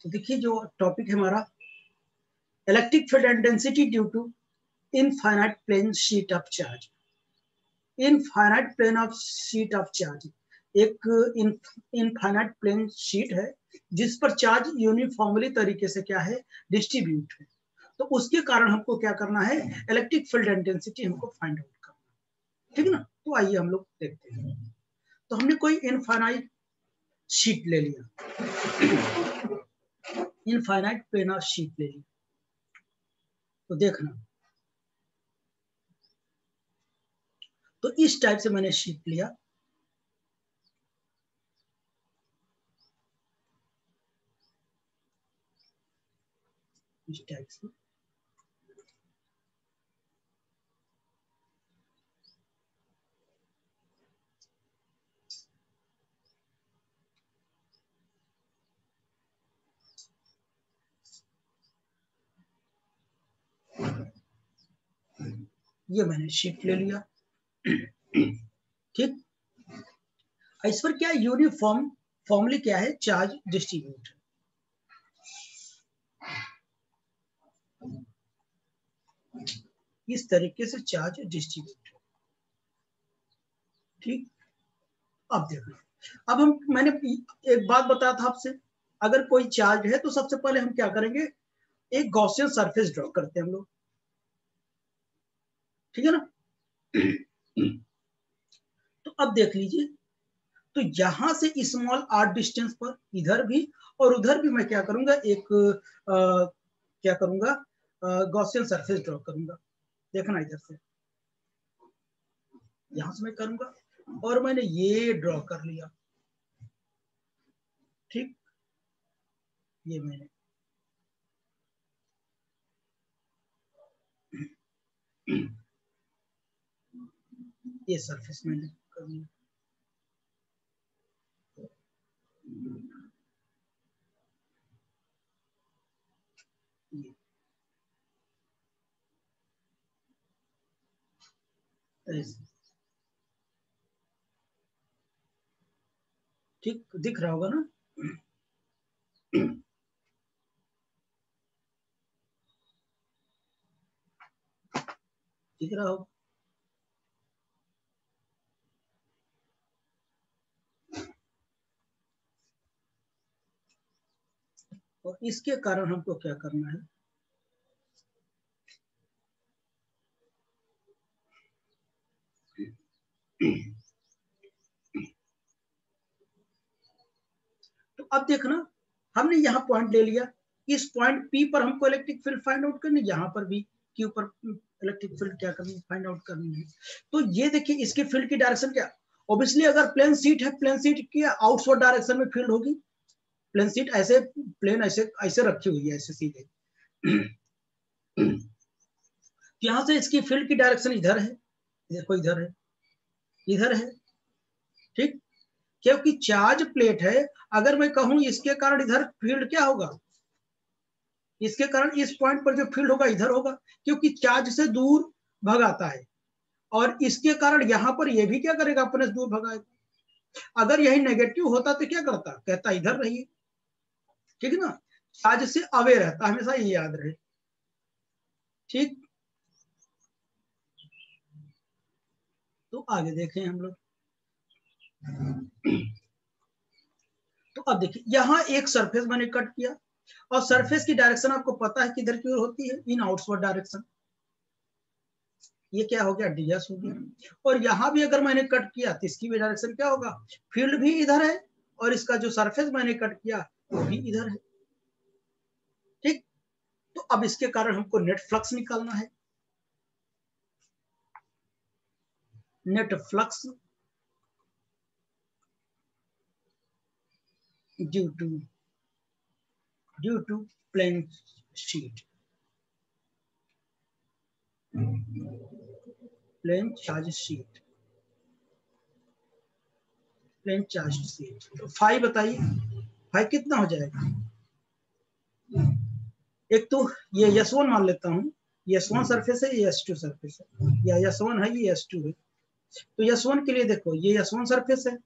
तो देखिए जो टॉपिक है हमारा electric field and density due to infinite plane sheet of charge. Infinite plane of sheet of charge एक इनफाइनाइट प्लेन शीट है जिस पर चार्ज यूनिफॉर्मली तरीके से क्या है डिस्ट्रीब्यूट है। तो उसके कारण हमको क्या करना है, इलेक्ट्रिक फील्ड एंड डेंसिटी हमको फाइंड आउट करना है, ठीक है ना। तो आइए हम लोग देखते हैं। तो हमने कोई इनफाइनाइट शीट ले लिया, इनफाइनाइट प्लेन ऑफ शीट ले ली। तो देखना, तो इस टाइप से मैंने शीट लिया, इस टाइप से। ये मैंने शीट ले लिया, ठीक। इस पर क्या यूनिफॉर्म फॉर्मली क्या है, चार्ज डिस्ट्रीब्यूट। इस तरीके से चार्ज डिस्ट्रीब्यूट, ठीक। अब देखो, अब मैंने एक बात बताया था आपसे, अगर कोई चार्ज है तो सबसे पहले हम क्या करेंगे, एक गॉसियन सरफेस ड्रॉ करते हैं हम लोग, ठीक है ना। तो अब देख लीजिए, तो यहां से स्मॉल आर डिस्टेंस पर इधर भी और उधर भी मैं क्या करूंगा, एक क्या करूंगा, गॉसियन सरफेस ड्रॉ करूंगा। देखना इधर से, यहां से मैं करूंगा और मैंने ये ड्रॉ कर लिया, ठीक। ये मैंने ये सरफेस मैंने कर लिया, ठीक दिख रहा होगा ना। दिख रहा होगा। और इसके कारण हमको क्या करना है, तो अब देखना, हमने यहाँ पॉइंट ले लिया, इस पॉइंट P पर हमको इलेक्ट्रिक फील्ड फाइंड आउट करनी, यहाँ पर भी Q पर इलेक्ट्रिक फील्ड क्या करनी, फाइंड आउट करनी है। तो ये देखिए इसके फील्ड की डायरेक्शन क्या, ऑब्वियसली अगर प्लेन सीट है, प्लेन सीट की आउटवर्ड डायरेक्शन में फील्ड होगी। प्लेन सीट ऐसे, प्लेन ऐसे ऐसे रखी हुई है, ऐसे सीधे। यहाँ से इसकी फील्ड की डायरेक्शन इधर है, देखो इधर है, इधर है, ठीक। क्योंकि चार्ज प्लेट है, अगर मैं कहूं इसके कारण इधर फील्ड क्या होगा, इसके कारण इस पॉइंट पर जो फील्ड होगा इधर होगा, क्योंकि चार्ज से दूर भगाता है। और इसके कारण यहां पर ये भी क्या करेगा, अपने से दूर भगाएगा। अगर यही नेगेटिव होता तो क्या करता, कहता इधर रहिए, ठीक है ना। चार्ज से अवे रहता, हमेशा ये याद रहे, ठीक। तो आगे देखें हम लोग। तो अब देखिए यहाँ एक सरफेस मैंने कट किया, और सरफेस की डायरेक्शन आपको पता है किधर की ओर होती है, इन आउटवर्ड डायरेक्शन। ये क्या हो गया, ds हो गया। और यहाँ भी अगर मैंने कट किया तो इसकी भी डायरेक्शन क्या होगा, फील्ड भी इधर है, और इसका जो सरफेस मैंने कट किया वो भी इधर है, ठीक। तो अब इसके कारण हमको नेट फ्लक्स निकालना है। Net flux due to plane sheet, plane charge sheet, plane charge sheet. तो फाई बताइए, फाई कितना हो जाएगा। एक तो ये S1 मान लेता हूँ, S1 सरफेस है, ये S2 सरफेस है, या S1 है, ये S2 है। तो S1 के लिए देखो, ये S1 सरफेस है।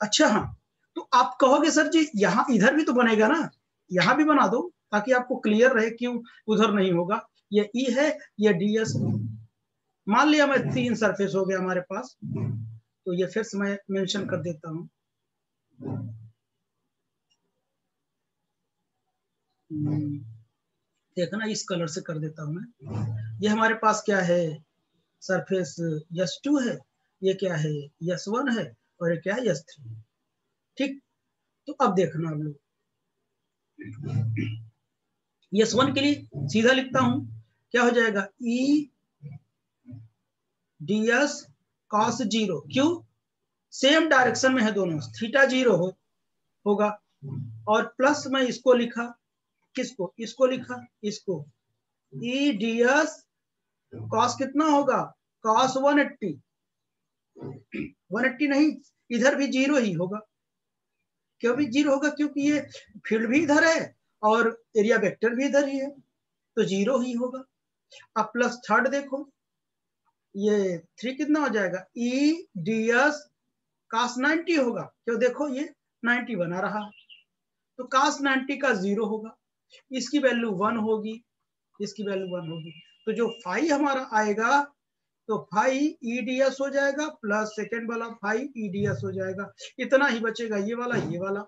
अच्छा हाँ, तो आप कहोगे सर जी यहाँ इधर भी तो बनेगा ना, यहां भी बना दो ताकि आपको क्लियर रहे क्यों उधर नहीं होगा। ये ई है, ये ds। मान लिया मैं 3 सरफेस हो गया हमारे पास, तो ये फिर से मैं मेंशन कर देता हूं। देखना इस कलर से कर देता हूं मैं। ये हमारे पास क्या है, सरफेस S2 है, ये क्या है S1 है, और ये क्या है S3। ठीक, तो अब देखना हम लोग S1 के लिए सीधा लिखता हूं, क्या हो जाएगा E ds cos 0, क्यों, सेम डायरेक्शन में है दोनों, थीटा 0 होगा। और प्लस में इसको लिखा, किसको, इसको लिखा, इसको E ds cos कितना होगा, cos 180, 180 नहीं, इधर भी 0 ही होगा। क्यों भी 0 होगा, क्योंकि ये फील्ड भी इधर है और एरिया वेक्टर भी इधर ही है, तो 0 ही होगा। अब प्लस थर्ड देखो, ये 3 कितना हो जाएगा, E ds cos 90 होगा, क्यों, देखो ये 90 बना रहा, तो cos 90 का 0 होगा, इसकी वैल्यू 1 होगी, इसकी वैल्यू 1 होगी। तो जो फाई हमारा आएगा, तो फाई eds हो जाएगा प्लस सेकेंड वाला फाई eds हो जाएगा, इतना ही बचेगा, ये वाला ये वाला।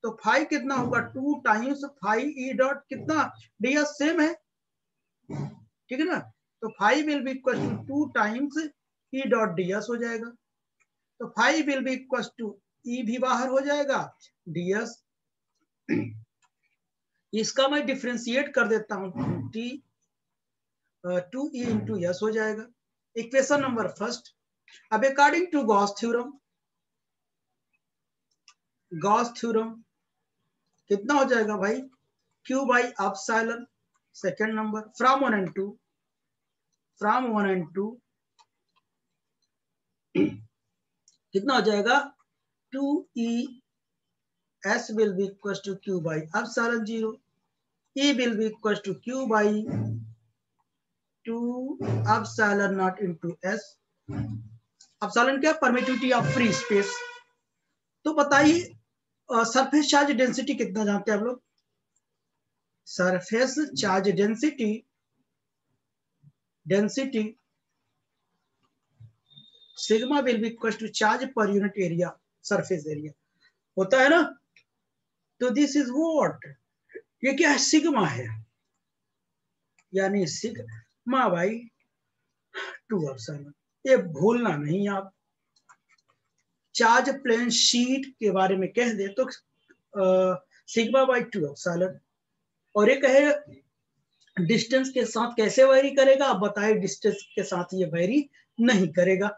तो फाई कितना होगा, 2 टाइम्स फाई ई डॉट कितना, ds सेम है, ठीक है ना, तो phi will be equal to 2 times E dot ds हो जाएगा। तो phi will be equal to E भी बाहर हो जाएगा, ds। इसका मैं डिफ्रेंशिएट कर देता हूं, t 2e इंटू एस हो जाएगा, इक्वेशन नंबर फर्स्ट। अब according to Gauss theorem, Gauss theorem कितना हो जाएगा भाई, q by epsilon, second number, from 1 and 2, from 1 and 2 कितना हो जाएगा, 2e s will be equals to q by epsilon 0, e will be equals to q by 2 epsilon naught into s। Epsilon क्या, permittivity of free space. तो बताइए surface charge density कितना जानते हैं आप लोग, surface charge density, density sigma will be equal to charge per unit area, surface area होता है ना। तो दिस इज व्हाट, ये क्या है, सिग्मा है, यानी सिग्मा बाई 2 एप्सिलॉन। ये भूलना नहीं आप, चार्ज प्लेन शीट के बारे में कह दे तो सिग्मा बाई 2 एप्सिलॉन। और ये कहे डिस्टेंस के साथ कैसे वेरी करेगा, आप बताइए, डिस्टेंस के साथ ये वेरी नहीं करेगा।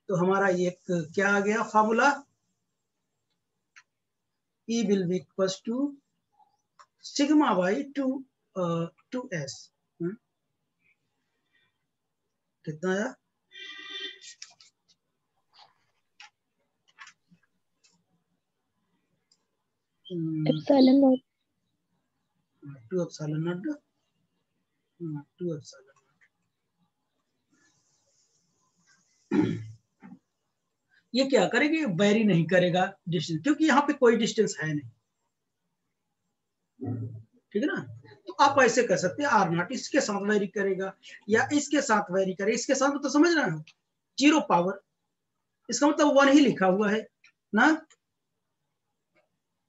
तो हमारा ये क्या आ गया formula, E will be equals to sigma by 2s। कितना आया, epsilon not, 2 epsilon not, 2 epsilon. ये क्या करेगी, वेरी नहीं करेगा डिस्टेंस, क्योंकि यहाँ पे कोई डिस्टेंस है नहीं, ठीक है ना। तो आप ऐसे कर सकते हैं, आर नॉट इसके साथ वेरी करेगा या इसके साथ वेरी करेगा, इसके साथ तो समझ रहे हो, 0 पावर, इसका मतलब 1 ही लिखा हुआ है ना,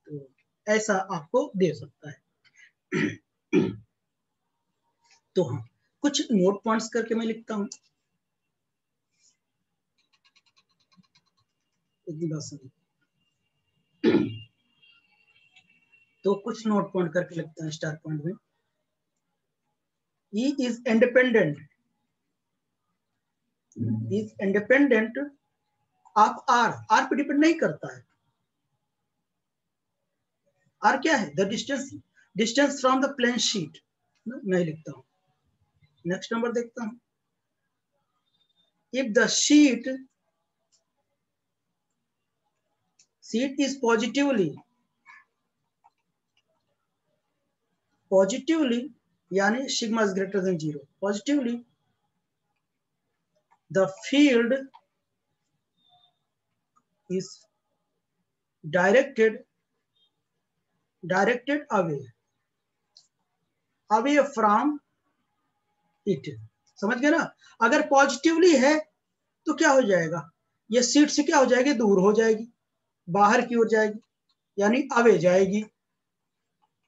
तो ऐसा आपको दे सकता है। तो हाँ, कुछ नोट पॉइंट्स करके मैं लिखता हूं, इतनी बात समझ। तो कुछ नोट पॉइंट करके लिखता हूं स्टार पॉइंट में, E is independent, is independent of R, R पे डिपेंड नहीं करता है। R क्या है, the distance, distance from the plane sheet, मैं लिखता हूं। नेक्स्ट नंबर देखता हूं, if the sheet is positively यानी sigma is greater than 0, positively the field is directed directed away, away from it. समझ गए ना? अगर पॉजिटिवली है तो क्या हो जाएगा, ये सीट से क्या हो जाएगी, दूर हो जाएगी, बाहर की ओर जाएगी, यानी अवे जाएगी।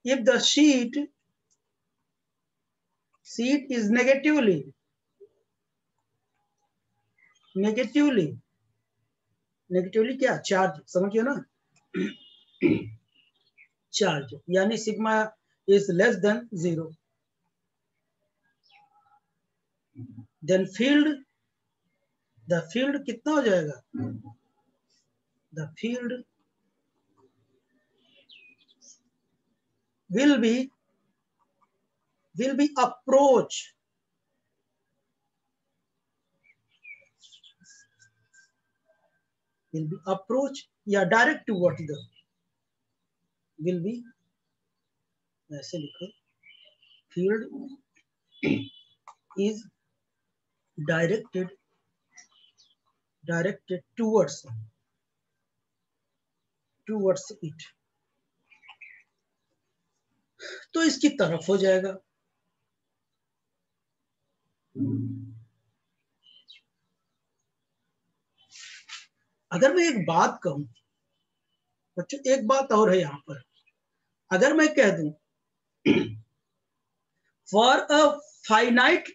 If the sheet is negatively क्या, चार्ज, समझिए ना, चार्ज, यानी sigma is less than 0, then the field कितना हो जाएगा, the field will be approach या direct toward the, will be, ऐसे लिखो, field is directed towards it, तो इसकी तरफ हो जाएगा। अगर मैं एक बात कहूं बच्चों, एक बात और है यहां पर, अगर मैं कह दूं for a finite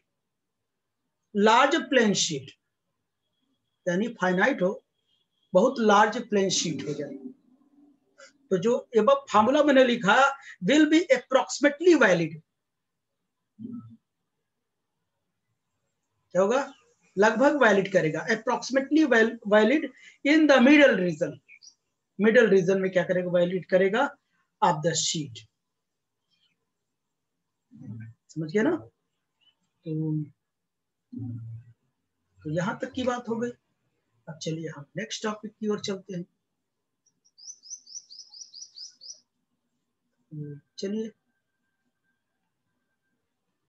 large plane sheet, यानी फाइनाइट हो, बहुत लार्ज प्लेन शीट हो जाए, तो जो एबव फार्मूला मैंने लिखा विल बी अप्रोक्सीमेटली वैलिड, क्या होगा, लगभग वैलिड करेगा, approximately valid in the middle region, middle region में क्या करेगा, वैलिड करेगा ऑफ द शीट। समझ गया ना? तो यहां तक की बात हो गई। अब चलिए हम नेक्स्ट टॉपिक की ओर चलते हैं। चलिए